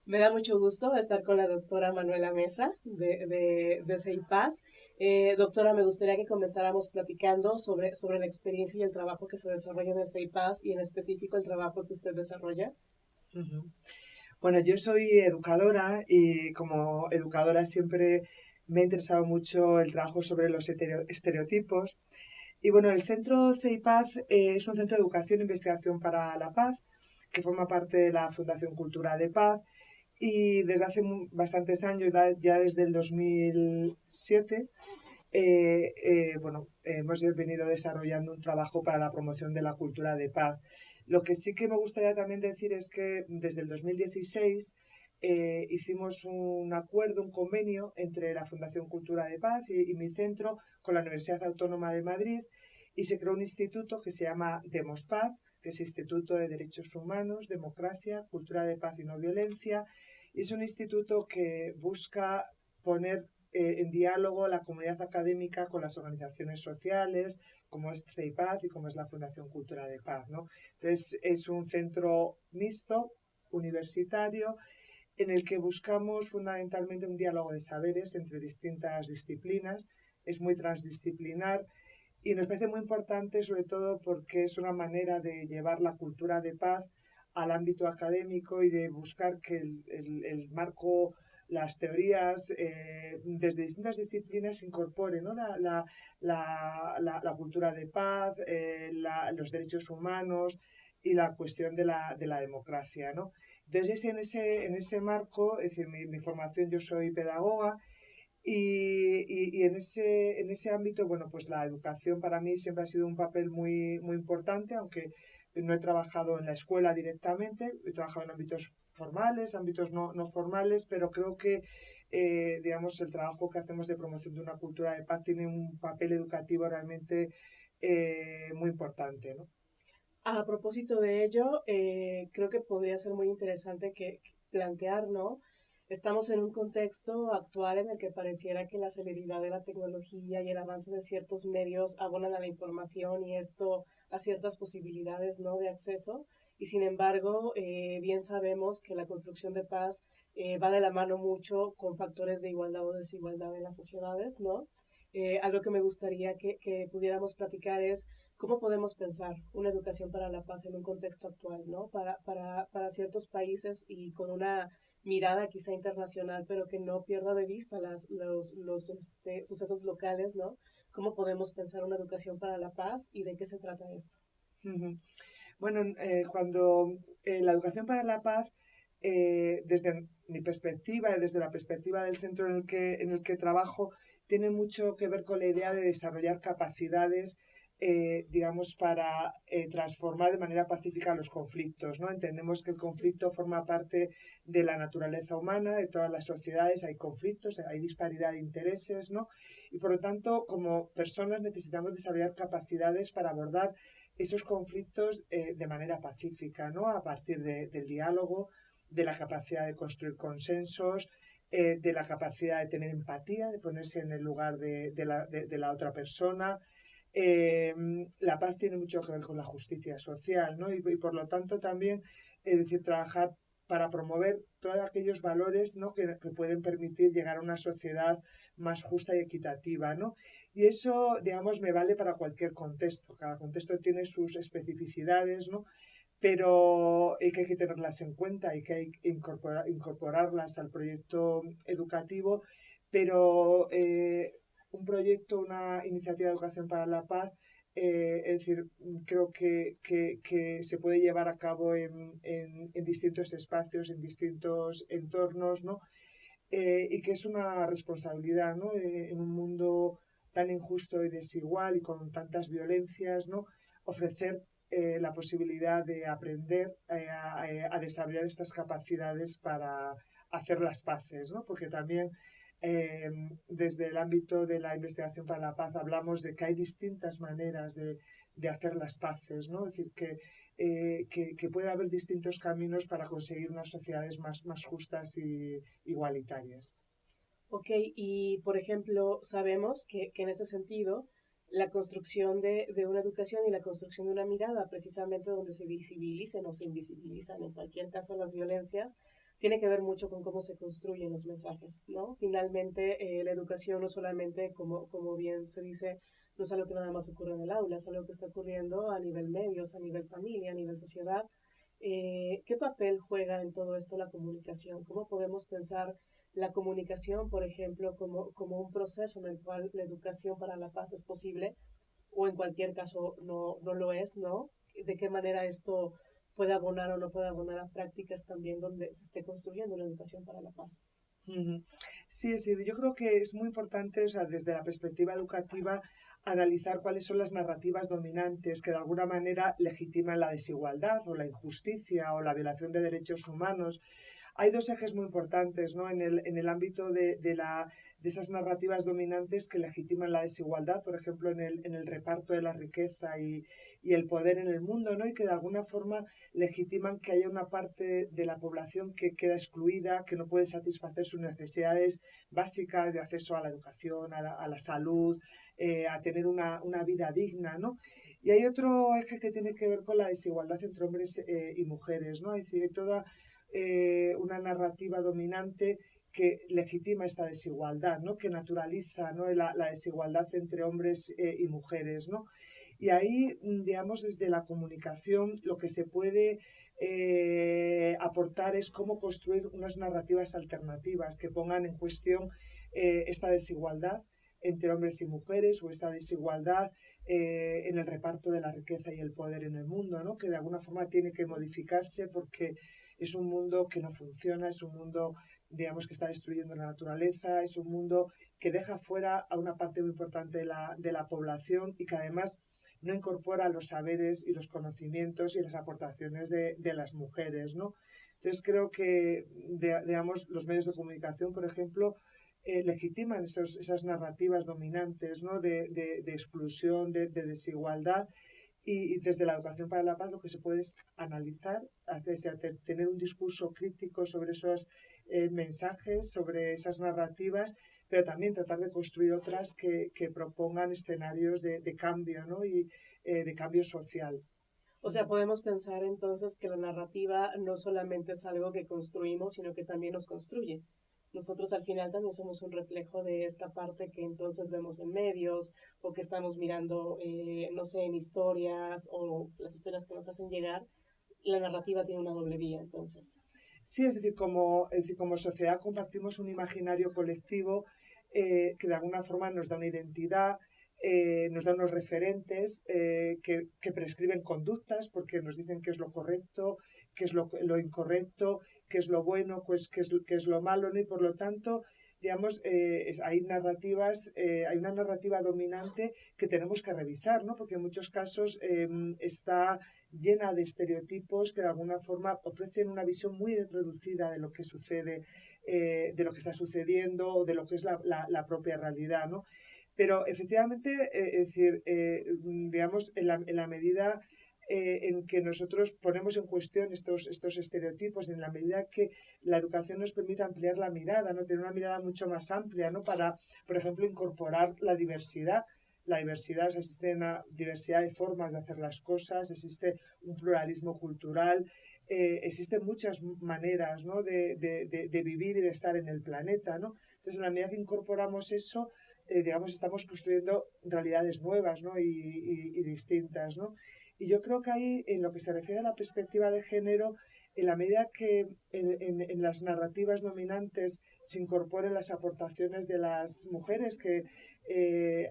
Me da mucho gusto estar con la doctora Manuela Mesa de CEIPAS. Doctora, me gustaría que comenzáramos platicando sobre la experiencia y el trabajo que se desarrolla en el CEIPAS y en específico el trabajo que usted desarrolla. Ujú. Bueno, yo soy educadora y como educadora siempre me ha interesado mucho el trabajo sobre los estereotipos. Y bueno, el centro CEIPAZ es un centro de educación e investigación para la paz que forma parte de la Fundación Cultura de Paz y desde hace bastantes años, ya desde el 2007, hemos venido desarrollando un trabajo para la promoción de la cultura de paz. Lo que sí que me gustaría también decir es que desde el 2016 hicimos un acuerdo, un convenio entre la Fundación Cultura de Paz y mi centro con la Universidad Autónoma de Madrid y se creó un instituto que se llama Demospaz, que es Instituto de Derechos Humanos, Democracia, Cultura de Paz y No Violencia. Y es un instituto que busca poner en diálogo la comunidad académica con las organizaciones sociales, como es CEIPAZ y como es la Fundación Cultura de Paz, ¿no? Entonces, es un centro mixto, universitario, en el que buscamos fundamentalmente un diálogo de saberes entre distintas disciplinas. Es muy transdisciplinar y nos parece muy importante, sobre todo porque es una manera de llevar la cultura de paz al ámbito académico y de buscar que el marco, las teorías desde distintas disciplinas se incorporen, ¿no? La cultura de paz, los derechos humanos y la cuestión de la democracia, ¿no? Entonces, en ese marco, es decir, mi formación, yo soy pedagoga y en ese ámbito, bueno, pues la educación para mí siempre ha sido un papel muy importante, aunque no he trabajado en la escuela directamente, he trabajado en ámbitos formales, ámbitos no formales, pero creo que, digamos, el trabajo que hacemos de promoción de una cultura de paz tiene un papel educativo realmente muy importante, ¿no? A propósito de ello, creo que podría ser muy interesante que plantear, ¿no? Estamos en un contexto actual en el que pareciera que la celeridad de la tecnología y el avance de ciertos medios abonan a la información y esto a ciertas posibilidades, ¿no? De acceso. Y sin embargo, bien sabemos que la construcción de paz va de la mano mucho con factores de igualdad o desigualdad en las sociedades, ¿no? Algo que me gustaría que pudiéramos platicar es cómo podemos pensar una educación para la paz en un contexto actual, ¿no? Para ciertos países y con una mirada quizá internacional, pero que no pierda de vista los sucesos locales, ¿no? ¿Cómo podemos pensar una educación para la paz y de qué se trata esto? Bueno, cuando la educación para la paz, desde mi perspectiva y desde la perspectiva del centro en el que trabajo, tiene mucho que ver con la idea de desarrollar capacidades, digamos, para transformar de manera pacífica los conflictos, ¿no? Entendemos que el conflicto forma parte de la naturaleza humana, de todas las sociedades, hay conflictos, hay disparidad de intereses, ¿no? Y por lo tanto, como personas necesitamos desarrollar capacidades para abordar esos conflictos de manera pacífica, ¿no? A partir del diálogo, de la capacidad de construir consensos, de la capacidad de tener empatía, de ponerse en el lugar de la otra persona. La paz tiene mucho que ver con la justicia social, ¿no? Y por lo tanto también, es decir, trabajar para promover todos aquellos valores, ¿no? Que pueden permitir llegar a una sociedad más justa y equitativa, ¿no? Y eso, digamos, me vale para cualquier contexto. Cada contexto tiene sus especificidades, ¿no? Pero que hay que tenerlas en cuenta y que hay que incorporarlas al proyecto educativo. Pero un proyecto, una iniciativa de educación para la paz, es decir, creo que se puede llevar a cabo en distintos espacios, en distintos entornos, ¿no? Y que es una responsabilidad, ¿no? En un mundo tan injusto y desigual y con tantas violencias, ¿no? Ofrecer la posibilidad de aprender a desarrollar estas capacidades para hacer las paces, ¿no? Porque también eh, desde el ámbito de la investigación para la paz hablamos de que hay distintas maneras de hacer las paces, ¿no? Es decir, que puede haber distintos caminos para conseguir unas sociedades más justas y igualitarias. Ok, y por ejemplo, sabemos que en ese sentido la construcción de una educación y la construcción de una mirada, precisamente donde se visibilicen o se invisibilizan, en cualquier caso, las violencias, tiene que ver mucho con cómo se construyen los mensajes, ¿no? Finalmente, la educación no solamente, como bien se dice, no es algo que nada más ocurre en el aula, es algo que está ocurriendo a nivel medios, a nivel familia, a nivel sociedad. ¿Qué papel juega en todo esto la comunicación? ¿Cómo podemos pensar la comunicación, por ejemplo, como un proceso en el cual la educación para la paz es posible o en cualquier caso no lo es, ¿no? ¿De qué manera esto puede abonar o no puede abonar a prácticas también donde se esté construyendo una educación para la paz? Ujú. Sí, sí, yo creo que es muy importante, o sea, desde la perspectiva educativa, analizar cuáles son las narrativas dominantes que de alguna manera legitiman la desigualdad o la injusticia o la violación de derechos humanos. Hay dos ejes muy importantes, ¿no? En el ámbito de esas narrativas dominantes que legitiman la desigualdad, por ejemplo, en el reparto de la riqueza y el poder en el mundo, ¿no? Y que de alguna forma legitiman que haya una parte de la población que queda excluida, que no puede satisfacer sus necesidades básicas de acceso a la educación, a la salud, a tener una vida digna, ¿no? Y hay otro eje que tiene que ver con la desigualdad entre hombres y mujeres, ¿no? Es decir, toda una narrativa dominante que legitima esta desigualdad, ¿no? Que naturaliza, ¿no? La desigualdad entre hombres y mujeres, ¿no? Y ahí, digamos, desde la comunicación lo que se puede aportar es cómo construir unas narrativas alternativas que pongan en cuestión esta desigualdad entre hombres y mujeres o esta desigualdad en el reparto de la riqueza y el poder en el mundo, ¿no? Que de alguna forma tiene que modificarse porque es un mundo que no funciona, es un mundo, digamos, que está destruyendo la naturaleza, es un mundo que deja fuera a una parte muy importante de la población y que además no incorpora los saberes y los conocimientos y las aportaciones de las mujeres, ¿no? Entonces creo que, digamos, los medios de comunicación, por ejemplo, legitiman esas narrativas dominantes, ¿no? De exclusión, de desigualdad y desde la educación para la paz lo que se puede es analizar, tener un discurso crítico sobre esos mensajes, sobre esas narrativas, pero también tratar de construir otras que propongan escenarios de cambio, ¿no? Y de cambio social. O sea, podemos pensar entonces que la narrativa no solamente es algo que construimos, sino que también nos construye. Nosotros al final también somos un reflejo de esta parte que entonces vemos en medios o que estamos mirando, no sé, en historias o las historias que nos hacen llegar. La narrativa tiene una doble vía, entonces. Sí, es decir, como sociedad compartimos un imaginario colectivo que de alguna forma nos da una identidad, nos da unos referentes que prescriben conductas porque nos dicen qué es lo correcto, qué es lo incorrecto, qué es lo bueno, pues qué es lo malo, ¿no? Y por lo tanto, digamos, hay narrativas, hay una narrativa dominante que tenemos que revisar, ¿no? Porque en muchos casos está llena de estereotipos que de alguna forma ofrecen una visión muy reducida de lo que sucede, de lo que está sucediendo o de lo que es la propia realidad, ¿no? Pero efectivamente, es decir, digamos, en la medida en que nosotros ponemos en cuestión estos estereotipos, en la medida que la educación nos permite ampliar la mirada, ¿no? Tener una mirada mucho más amplia, ¿no? Para, por ejemplo, incorporar la diversidad. La diversidad, o sea, existe una diversidad de formas de hacer las cosas, existe un pluralismo cultural, existen muchas maneras, ¿no? de vivir y de estar en el planeta, ¿no? Entonces, en la medida que incorporamos eso, digamos, estamos construyendo realidades nuevas, ¿no? Y distintas, ¿no? Y yo creo que ahí, en lo que se refiere a la perspectiva de género, en la medida que en las narrativas dominantes se incorporen las aportaciones de las mujeres que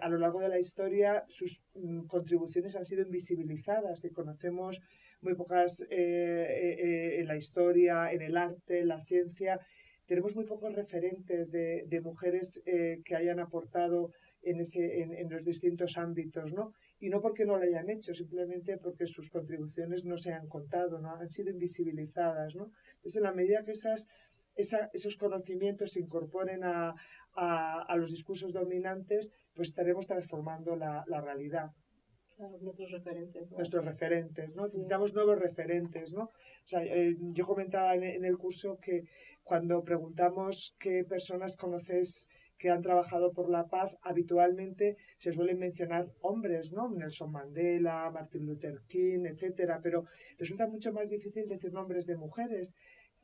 a lo largo de la historia sus contribuciones han sido invisibilizadas y conocemos muy pocas en la historia, en el arte, en la ciencia. Tenemos muy pocos referentes de mujeres que hayan aportado en los distintos ámbitos, ¿no? Y no porque no lo hayan hecho, simplemente porque sus contribuciones no se han contado, ¿no? Han sido invisibilizadas, ¿no? Entonces, en la medida que esos conocimientos se incorporen a los discursos dominantes, pues estaremos transformando la realidad. Claro, nuestros referentes, ¿no? Nuestros referentes, ¿no? Sí. Necesitamos nuevos referentes, ¿no? O sea, yo comentaba en el curso que cuando preguntamos qué personas conoces que han trabajado por la paz, habitualmente se suelen mencionar hombres, ¿no? Nelson Mandela, Martin Luther King, etcétera, pero resulta mucho más difícil decir nombres de mujeres.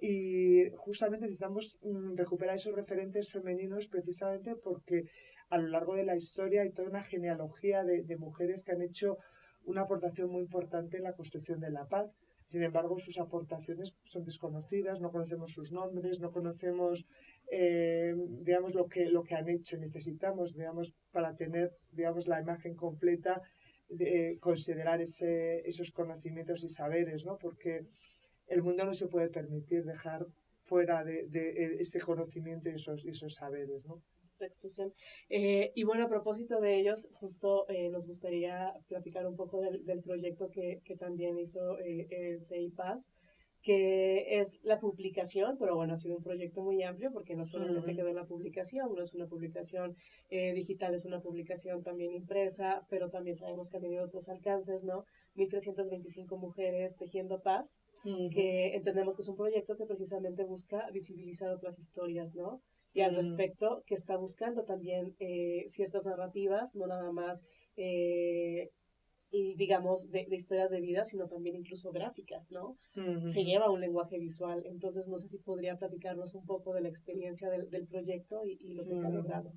Y justamente necesitamos recuperar esos referentes femeninos precisamente porque a lo largo de la historia hay toda una genealogía de mujeres que han hecho una aportación muy importante en la construcción de la paz. Sin embargo, sus aportaciones son desconocidas, no conocemos sus nombres, no conocemos, digamos, lo que han hecho. Necesitamos, digamos, para tener, digamos, la imagen completa, considerar esos conocimientos y saberes, ¿no? Porque el mundo no se puede permitir dejar fuera de ese conocimiento y esos saberes, ¿no? La exclusión. Y bueno, a propósito de ellos, justo nos gustaría platicar un poco del proyecto que también hizo el CEIPAS, que es la publicación, pero bueno, ha sido un proyecto muy amplio porque no solamente quedó en la publicación, no es una publicación digital, es una publicación también impresa, pero también sabemos que ha tenido otros alcances, ¿no? 1.325 mujeres tejiendo paz, que entendemos que es un proyecto que precisamente busca visibilizar otras historias, ¿no? Y al respecto, que está buscando también ciertas narrativas, no nada más, digamos, de historias de vida, sino también incluso gráficas, ¿no? Se lleva un lenguaje visual, entonces no sé si podría platicarnos un poco de la experiencia del proyecto y lo que se ha logrado.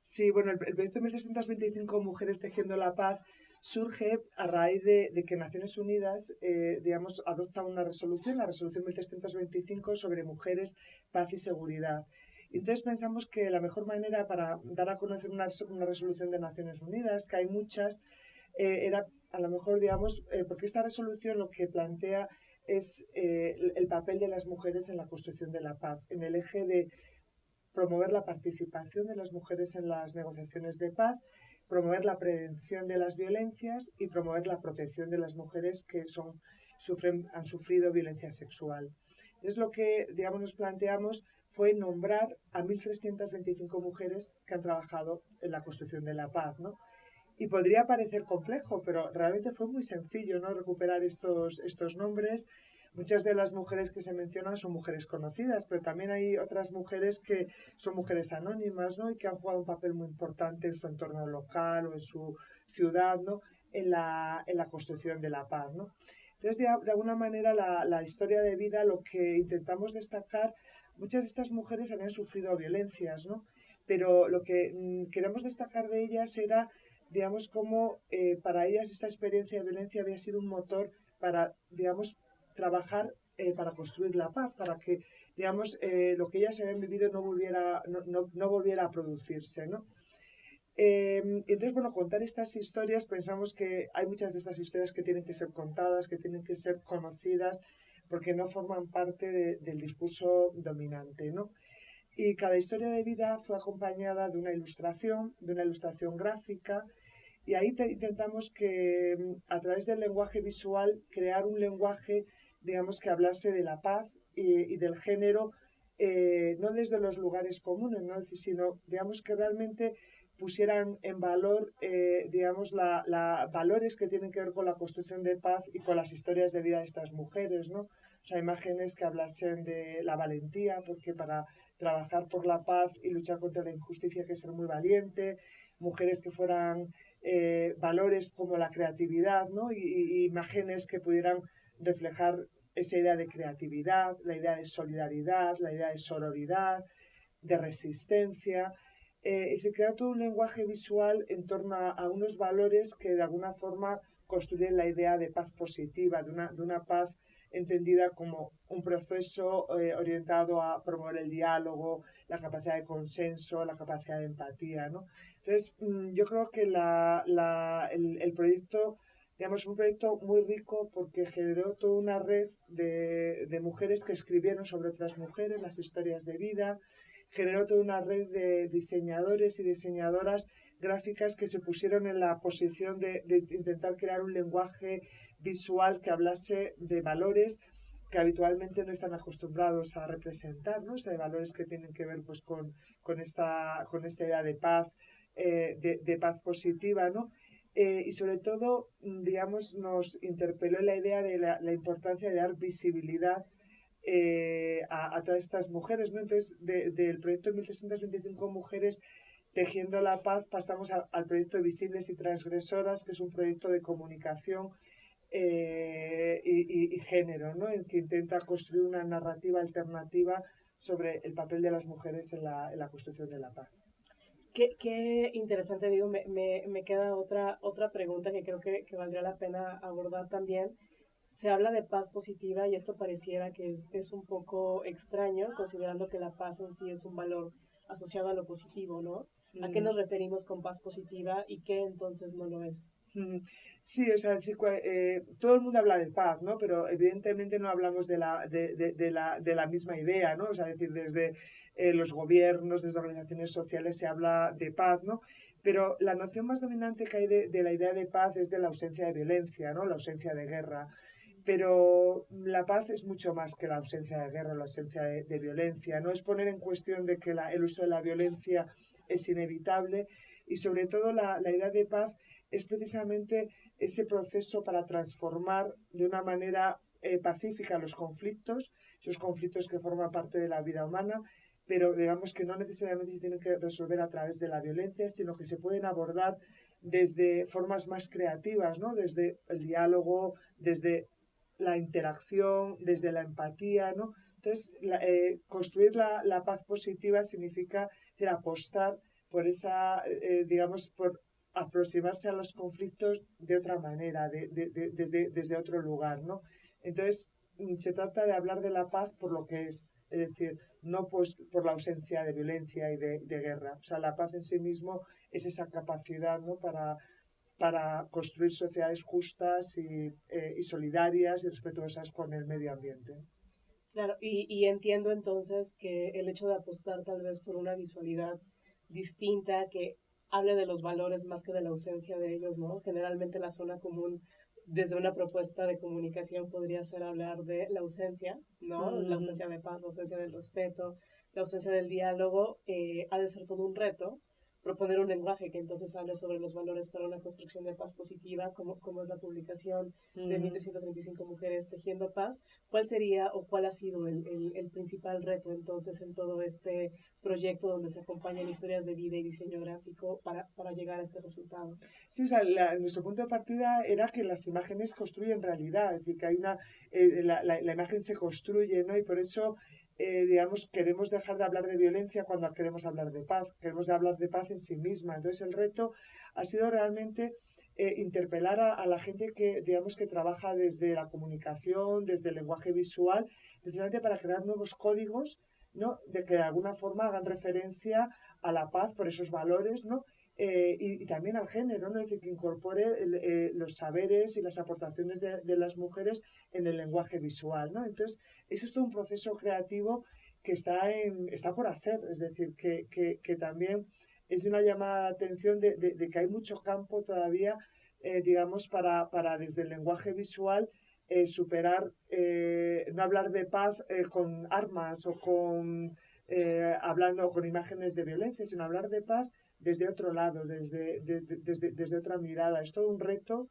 Sí, bueno, el proyecto 1325 Mujeres Tejiendo la Paz surge a raíz de que Naciones Unidas, digamos, adopta una resolución, la resolución 1325 sobre mujeres, paz y seguridad. Entonces pensamos que la mejor manera para dar a conocer una resolución de Naciones Unidas, que hay muchas, era a lo mejor, digamos, porque esta resolución lo que plantea es el papel de las mujeres en la construcción de la paz, en el eje de promover la participación de las mujeres en las negociaciones de paz, promover la prevención de las violencias y promover la protección de las mujeres que han sufrido violencia sexual. Es lo que, digamos, nos planteamos fue nombrar a 1.325 mujeres que han trabajado en la construcción de la paz, ¿no? Y podría parecer complejo, pero realmente fue muy sencillo, ¿no? Recuperar estos nombres. Muchas de las mujeres que se mencionan son mujeres conocidas, pero también hay otras mujeres que son mujeres anónimas, ¿no? Y que han jugado un papel muy importante en su entorno local o en su ciudad, ¿no? En la construcción de la paz, ¿no? Entonces, de alguna manera, la historia de vida, lo que intentamos destacar, muchas de estas mujeres habían sufrido violencias, ¿no? Pero lo que queremos destacar de ellas era, digamos, cómo para ellas esa experiencia de violencia había sido un motor para, digamos, trabajar para construir la paz, para que, digamos, lo que ellas habían vivido no volviera a producirse, ¿no? Entonces, bueno, contar estas historias, pensamos que hay muchas de estas historias que tienen que ser contadas, que tienen que ser conocidas, porque no forman parte del discurso dominante, ¿no? Y cada historia de vida fue acompañada de una ilustración gráfica, y ahí intentamos que a través del lenguaje visual crear un lenguaje, digamos, que hablase de la paz y del género, no desde los lugares comunes, ¿no? Sino, digamos, que realmente pusieran en valor, digamos, valores que tienen que ver con la construcción de paz y con las historias de vida de estas mujeres, ¿no? O sea, imágenes que hablasen de la valentía, porque para trabajar por la paz y luchar contra la injusticia hay que ser muy valiente, mujeres que fueran valores como la creatividad, ¿no? Y imágenes que pudieran reflejar esa idea de creatividad, la idea de solidaridad, la idea de sororidad, de resistencia. Es decir, crear todo un lenguaje visual en torno a unos valores que de alguna forma construyen la idea de paz positiva, de una paz entendida como un proceso orientado a promover el diálogo, la capacidad de consenso, la capacidad de empatía, ¿no? Entonces, yo creo que el proyecto, digamos, es un proyecto muy rico porque generó toda una red de mujeres que escribieron sobre otras mujeres, las historias de vida, generó toda una red de diseñadores y diseñadoras gráficas que se pusieron en la posición de intentar crear un lenguaje visual que hablase de valores que habitualmente no están acostumbrados a representar, ¿no? O sea, de valores que tienen que ver pues, con esta idea de paz, de paz positiva, ¿no? Y sobre todo, digamos, nos interpeló la idea de la importancia de dar visibilidad a todas estas mujeres, ¿no? Entonces, del proyecto 1325 Mujeres Tejiendo la Paz pasamos al proyecto Visibles y Transgresoras, que es un proyecto de comunicación y género, ¿no? En que intenta construir una narrativa alternativa sobre el papel de las mujeres en la construcción de la paz. Qué interesante, digo, me queda otra pregunta que creo que valdría la pena abordar también. Se habla de paz positiva y esto pareciera que es un poco extraño, considerando que la paz en sí es un valor asociado a lo positivo, ¿no? ¿A qué nos referimos con paz positiva y qué entonces no lo es? Sí, o sea, decir, todo el mundo habla de paz, ¿no? Pero evidentemente no hablamos de la misma idea, ¿no? O sea, decir, desde los gobiernos, desde organizaciones sociales se habla de paz, ¿no? Pero la noción más dominante que hay de la idea de paz es de la ausencia de violencia, ¿no? La ausencia de guerra. Pero la paz es mucho más que la ausencia de guerra, la ausencia de violencia. No es poner en cuestión de que el uso de la violencia es inevitable y sobre todo la idea de paz es precisamente ese proceso para transformar de una manera pacífica los conflictos, esos conflictos que forman parte de la vida humana, pero digamos que no necesariamente se tienen que resolver a través de la violencia, sino que se pueden abordar desde formas más creativas, ¿no? Desde el diálogo, desde la interacción, desde la empatía, ¿no? Entonces, construir la paz positiva significa apostar por esa, digamos, por aproximarse a los conflictos de otra manera, desde otro lugar, ¿no? Entonces, se trata de hablar de la paz por lo que es decir, no pues por la ausencia de violencia y de guerra. O sea, la paz en sí mismo es esa capacidad, ¿no? Para construir sociedades justas y solidarias y respetuosas con el medio ambiente. Claro, y entiendo entonces que el hecho de apostar tal vez por una visualidad distinta que hable de los valores más que de la ausencia de ellos, ¿no? Generalmente la zona común desde una propuesta de comunicación podría ser hablar de la ausencia, ¿no? La ausencia de paz, la ausencia del respeto, la ausencia del diálogo, ha de ser todo un reto proponer un lenguaje que entonces hable sobre los valores para una construcción de paz positiva, como es la publicación de 1325 Mujeres Tejiendo Paz. ¿Cuál sería o cuál ha sido el principal reto entonces en todo este proyecto donde se acompañan historias de vida y diseño gráfico para llegar a este resultado? Sí, o sea, nuestro punto de partida era que las imágenes construyen realidad, es decir, que hay la imagen se construye, ¿no? Y por eso, digamos, queremos dejar de hablar de violencia cuando queremos hablar de paz, queremos hablar de paz en sí misma. Entonces, el reto ha sido realmente interpelar a la gente que, digamos, que trabaja desde la comunicación, desde el lenguaje visual, precisamente para crear nuevos códigos, ¿no? De que de alguna forma hagan referencia a la paz por esos valores, ¿no? Y también al género, ¿no? Es decir, que incorpore los saberes y las aportaciones de las mujeres en el lenguaje visual, ¿no? Entonces, eso es todo un proceso creativo que está por hacer, es decir, que también es una llamada de atención de que hay mucho campo todavía, digamos, para desde el lenguaje visual superar, no hablar de paz con armas o hablando con imágenes de violencia, sino hablar de paz desde otro lado, desde otra mirada. Es todo un reto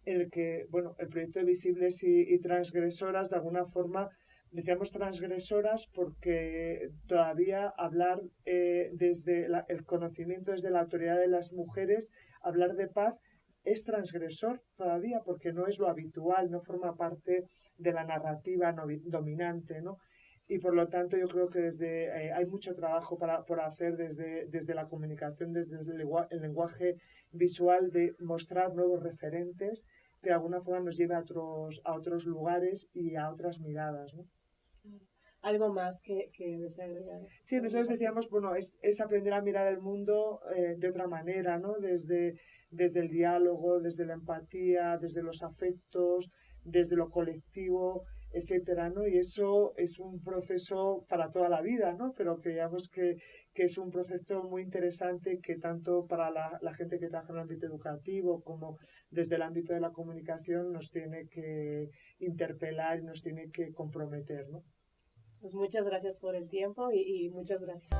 en el que, bueno, el proyecto de Visibles y Transgresoras, de alguna forma, decíamos transgresoras porque todavía hablar desde el conocimiento, desde la autoridad de las mujeres, hablar de paz es transgresor todavía porque no es lo habitual, no forma parte de la narrativa dominante, ¿no? Y por lo tanto yo creo que hay mucho trabajo por hacer desde la comunicación, desde el lenguaje visual, de mostrar nuevos referentes que de alguna forma nos lleve a otros lugares y a otras miradas, ¿no? Algo más que desea agregar. Sí, nosotros decíamos, bueno, es aprender a mirar el mundo de otra manera, ¿no? Desde el diálogo, desde la empatía, desde los afectos, desde lo colectivo, etcétera, ¿no? Y eso es un proceso para toda la vida, ¿no? Pero creíamos que es un proceso muy interesante que tanto para la gente que trabaja en el ámbito educativo como desde el ámbito de la comunicación nos tiene que interpelar y nos tiene que comprometer, ¿no? Pues muchas gracias por el tiempo y muchas gracias.